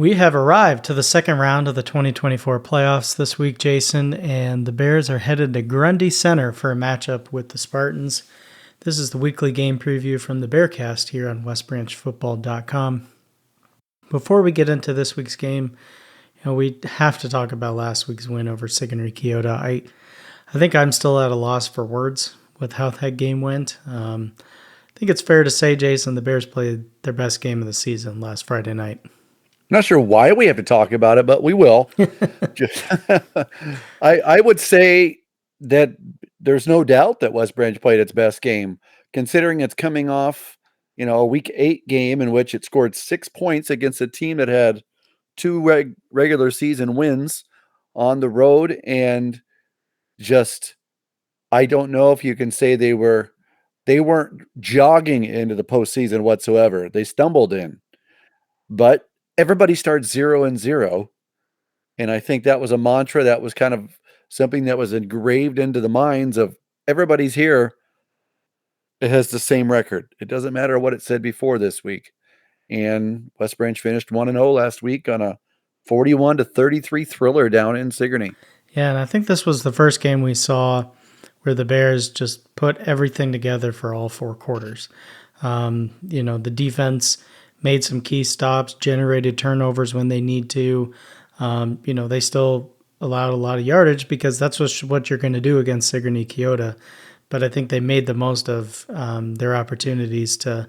We have arrived to the second round of the 2024 playoffs this week, Jason, and the Bears are headed to Grundy Center for a matchup with the Spartans. This is the weekly game preview from the Bearcast here on WestBranch.Football.com. Before we get into this week's game, we have to talk about last week's win over Sigourney Kyoto. I think I'm still at a loss for words with how that game went. I think it's fair to say, Jason, the Bears played their best game of the season last Friday night. Not sure why we have to talk about it, but we will. I would say that there's no doubt that West Branch played its best game, considering it's coming off, a Week 8 game in which it scored 6 points against a team that had 2 regular season wins on the road, and just I don't know if you can say they weren't jogging into the postseason whatsoever. They stumbled in, but everybody starts 0-0. And I think that was a mantra that was kind of something that was engraved into the minds of everybody's here. It has the same record. It doesn't matter what it said before this week. And West Branch finished 1-0 last week on a 41-33 thriller down in Sigourney. Yeah, and I think this was the first game we saw where the Bears just put everything together for all 4 quarters. The defense made some key stops, generated turnovers when they need to. They still allowed a lot of yardage because that's what you're going to do against Sigourney Kyoto. But I think they made the most of their opportunities to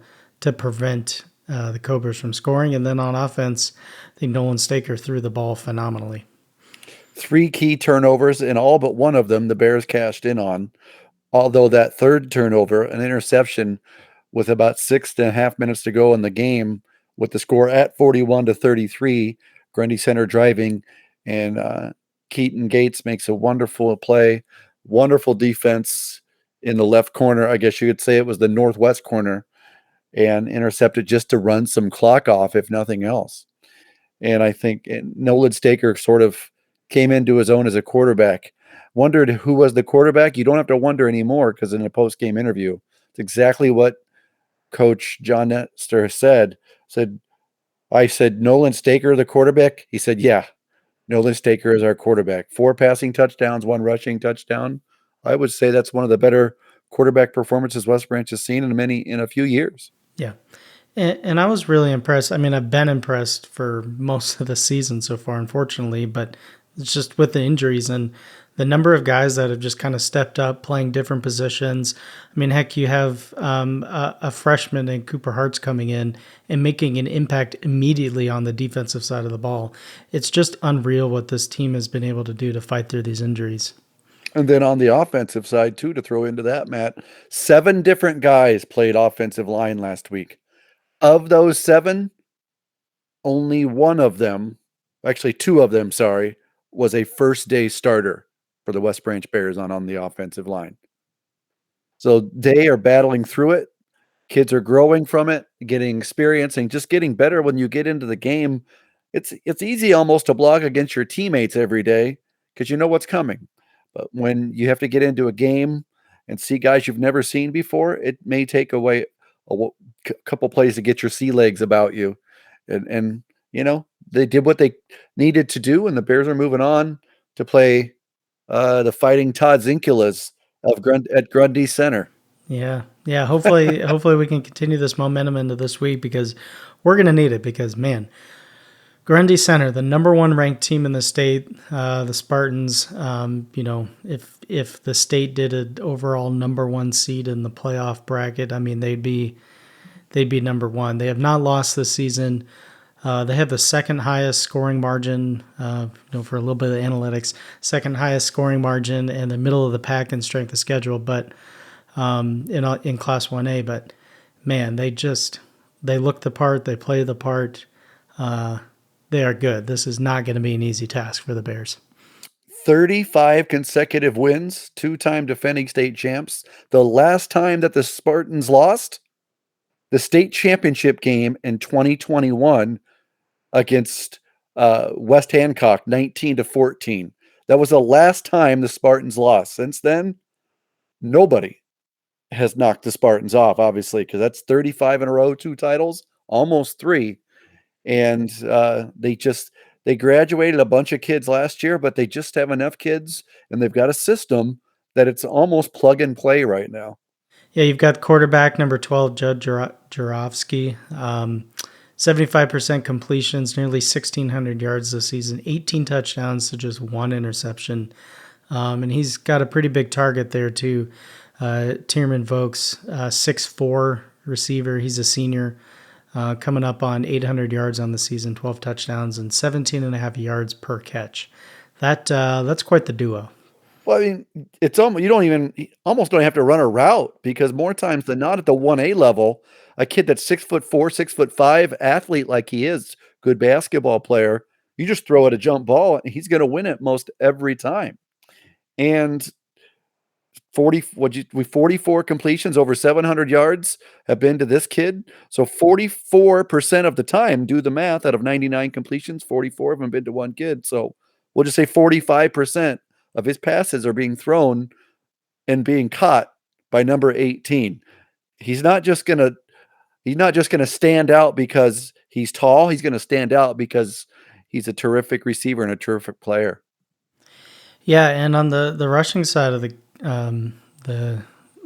prevent the Cobras from scoring. And then on offense, I think Nolan Staker threw the ball phenomenally. 3 key turnovers, and all but one of them the Bears cashed in on. Although that third turnover, an interception, with about 6.5 minutes to go in the game, with the score at 41-33, Grundy Center driving, and Keaton Gates makes a wonderful play, wonderful defense in the left corner. I guess you could say it was the northwest corner, and intercepted just to run some clock off, if nothing else. And I think Nolan Staker sort of came into his own as a quarterback. Wondered who was the quarterback. You don't have to wonder anymore, because in a post-game interview, it's exactly what Coach John Nestor said, I said, Nolan Staker, the quarterback? He said, yeah, Nolan Staker is our quarterback. 4 passing touchdowns, 1 rushing touchdown. I would say that's one of the better quarterback performances West Branch has seen in a few years. Yeah. And I was really impressed. I mean, I've been impressed for most of the season so far, unfortunately, but it's just with the injuries and the number of guys that have just kind of stepped up playing different positions. I mean, heck, you have a freshman in Cooper Hart's coming in and making an impact immediately on the defensive side of the ball. It's just unreal what this team has been able to do to fight through these injuries. And then on the offensive side, too, to throw into that, Matt, 7 different guys played offensive line last week. Of those 7, only one of them, actually 2 of them, was a first-day starter for the West Branch Bears on the offensive line. So they are battling through it. Kids are growing from it, getting experience, and just getting better when you get into the game. It's easy almost to block against your teammates every day because you know what's coming. But when you have to get into a game and see guys you've never seen before, it may take away a couple plays to get your sea legs about you. And they did what they needed to do, and the Bears are moving on to play the Fighting Todd Zinkulas at Grundy Center. Yeah. Hopefully we can continue this momentum into this week, because we're going to need it, because, man, Grundy Center, the number 1 ranked team in the state, the Spartans, if the state did an overall number 1 seed in the playoff bracket, I mean, they'd be number 1. They have not lost this season. They have the second highest scoring margin, for a little bit of analytics, second highest scoring margin and the middle of the pack in strength of schedule, but in Class 1A. But, man, they look the part, they play the part. They are good. This is not going to be an easy task for the Bears. 35 consecutive wins, 2-time defending state champs. The last time that the Spartans lost, the state championship game in 2021 against West Hancock, 19-14. That was the last time the Spartans lost. Since then, nobody has knocked the Spartans off, obviously, because that's 35 in a row, 2 titles, almost 3. and they graduated a bunch of kids last year, but they just have enough kids, and they've got a system that it's almost plug and play right now. Yeah, you've got quarterback number 12, Judd Jurovsky. 75% completions, nearly 1,600 yards this season, 18 touchdowns to just one interception. And he's got a pretty big target there, too. Tierman Vokes, 6'4" receiver. He's a senior, coming up on 800 yards on the season, 12 touchdowns, and 17.5 yards per catch. That's quite the duo. Well, I mean, it's almost you almost don't have to run a route, because more times than not at the 1A level, a kid that's 6'4", 6'5", athlete like he is, good basketball player, you just throw it a jump ball and he's going to win it most every time. And 44 completions over 700 yards have been to this kid. So 44% of the time, do the math, out of 99 completions, 44 of them been to one kid. So we'll just say 45% of his passes are being thrown and being caught by number 18. He's not just going to stand out because he's tall. He's going to stand out because he's a terrific receiver and a terrific player. Yeah, and on the rushing side of the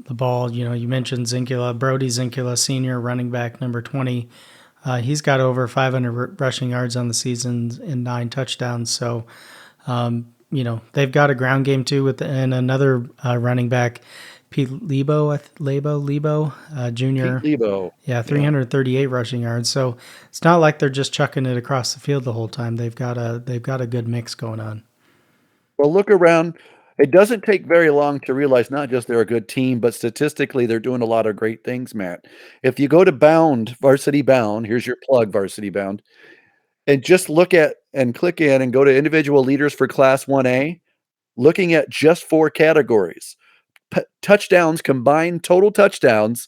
ball, you mentioned Zinkula, Brody Zinkula, senior running back number 20. He's got over 500 rushing yards on the season and 9 touchdowns. So, they've got a ground game too and another running back, Pete Lebo, junior. Pete Lebo. Yeah, 338 rushing yards. So it's not like they're just chucking it across the field the whole time. They've got a good mix going on. Well, look around. It doesn't take very long to realize not just they're a good team, but statistically they're doing a lot of great things, Matt. If you go to Varsity Bound, here's your plug, Varsity Bound, and just look at and click in and go to individual leaders for Class 1A, looking at just 4 categories. Touchdowns combined, total touchdowns,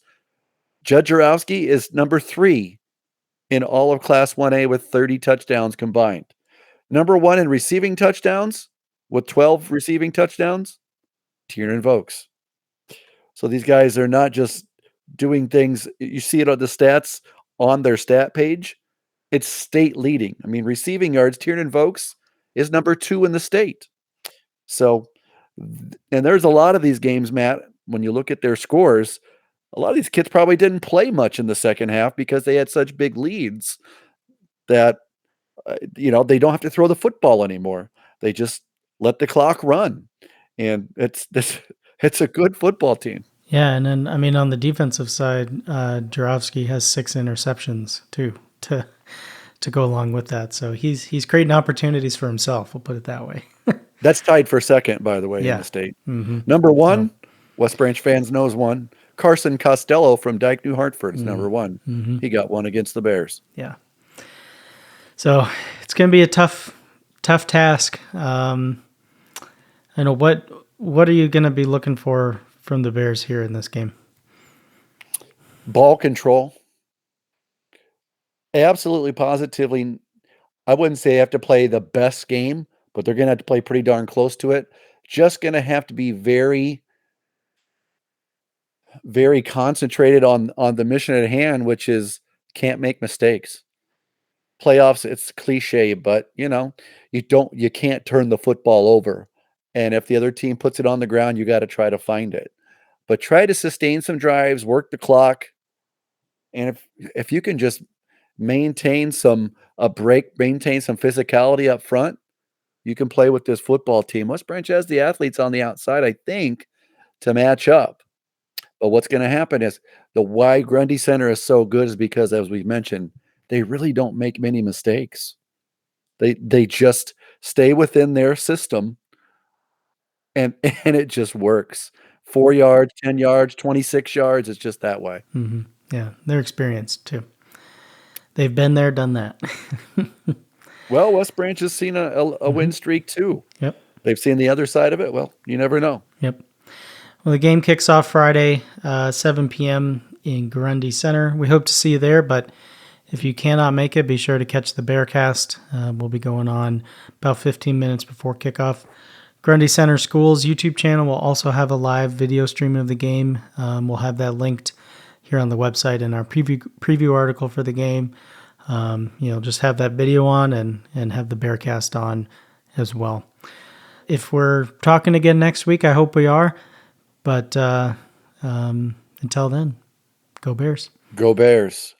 Judd Jurovsky is number 3 in all of Class 1A with 30 touchdowns combined. Number 1 in receiving touchdowns with 12 receiving touchdowns, Tiernan Vokes. So these guys are not just doing things. You see it on the stats on their stat page. It's state leading. I mean, receiving yards, Tiernan Vokes is number 2 in the state. So, and there's a lot of these games, Matt, when you look at their scores, a lot of these kids probably didn't play much in the second half because they had such big leads that, they don't have to throw the football anymore. They just let the clock run. And it's a good football team. Yeah, and then, on the defensive side, Jurovsky has 6 interceptions too to go along with that. So he's creating opportunities for himself. We'll put it that way. That's tied for second, by the way, in the state. Mm-hmm. Number 1, West Branch fans knows one. Carson Costello from Dyke, New Hartford is number 1. Mm-hmm. He got one against the Bears. Yeah. So it's going to be a tough task. What are you going to be looking for from the Bears here in this game? Ball control. Absolutely, positively. I wouldn't say they have to play the best game, but they're going to have to play pretty darn close to it. Just going to have to be very, very concentrated on the mission at hand, which is can't make mistakes. Playoffs, it's cliche, but you can't turn the football over. And if the other team puts it on the ground, you got to try to find it. But try to sustain some drives, work the clock. And if you can just maintain some physicality up front, you can play with this football team. West Branch has the athletes on the outside, I think, to match up. But what's going to happen is why Grundy Center is so good is because, as we've mentioned, they really don't make many mistakes. They just stay within their system, and it just works. 4 yards, 10 yards, 26 yards. It's just that way. Mm-hmm. Yeah, they're experienced too. They've been there, done that. Well, West Branch has seen a win streak too. Yep. They've seen the other side of it. Well, you never know. Yep. Well, the game kicks off Friday, 7 p.m. in Grundy Center. We hope to see you there, but if you cannot make it, be sure to catch the Bearcast. We'll be going on about 15 minutes before kickoff. Grundy Center School's YouTube channel will also have a live video streaming of the game. We'll have that linked here on the website in our preview article for the game. just have that video on and have the Bearcast on as well. If we're talking again next week, I hope we are. But until then, go Bears. Go Bears.